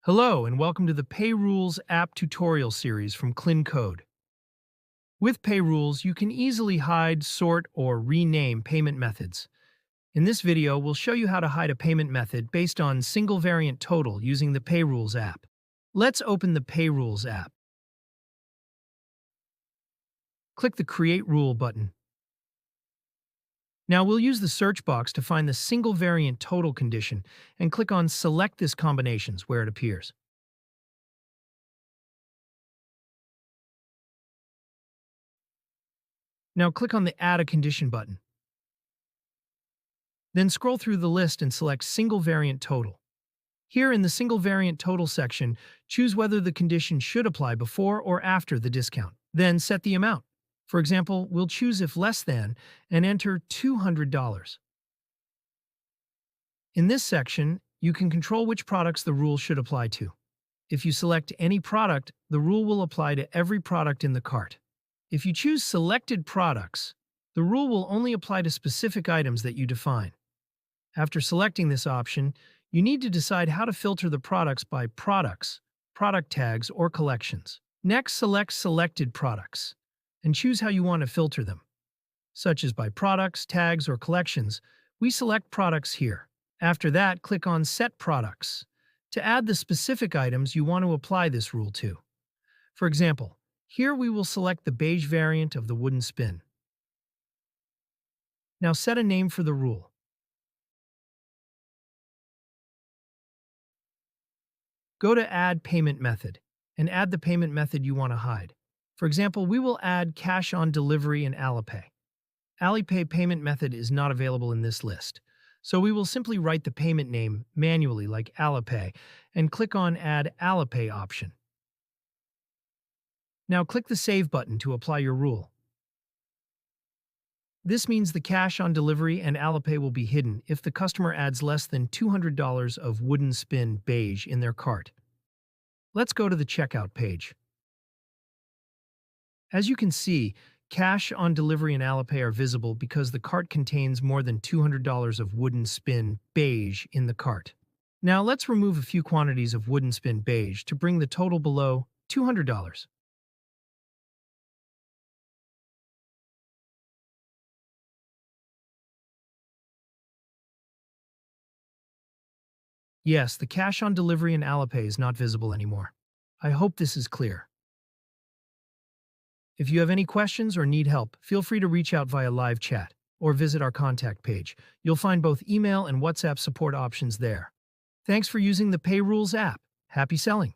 Hello, and welcome to the PayRules app tutorial series from KlinKode. With PayRules, you can easily hide, sort, or rename payment methods. In this video, we'll show you how to hide a payment method based on single variant total using the PayRules app. Let's open the PayRules app. Click the Create Rule button. Now we'll use the search box to find the single variant total condition and click on Select this combinations where it appears. Now click on the Add a Condition button. Then scroll through the list and select Single Variant Total. Here in the Single Variant Total section, choose whether the condition should apply before or after the discount. Then set the amount. For example, we'll choose if less than and enter $200. In this section, you can control which products the rule should apply to. If you select any product, the rule will apply to every product in the cart. If you choose Selected Products, the rule will only apply to specific items that you define. After selecting this option, you need to decide how to filter the products by products, product tags, or collections. Next, select Selected Products and choose how you want to filter them. Such as by products, tags, or collections, we select products here. After that, click on Set Products to add the specific items you want to apply this rule to. For example, here we will select the beige variant of the wooden spin. Now set a name for the rule. Go to Add Payment Method and add the payment method you want to hide. For example, we will add Cash on Delivery and Alipay. Alipay payment method is not available in this list, so we will simply write the payment name manually like Alipay and click on Add Alipay option. Now click the Save button to apply your rule. This means the Cash on Delivery and Alipay will be hidden if the customer adds less than $200 of wooden spin beige in their cart. Let's go to the checkout page. As you can see, Cash on Delivery and Alipay are visible because the cart contains more than $200 of wooden spin beige in the cart. Now let's remove a few quantities of wooden spin beige to bring the total below $200. Yes, the Cash on Delivery and Alipay is not visible anymore. I hope this is clear. If you have any questions or need help, feel free to reach out via live chat or visit our contact page. You'll find both email and WhatsApp support options there. Thanks for using the PayRules app. Happy selling!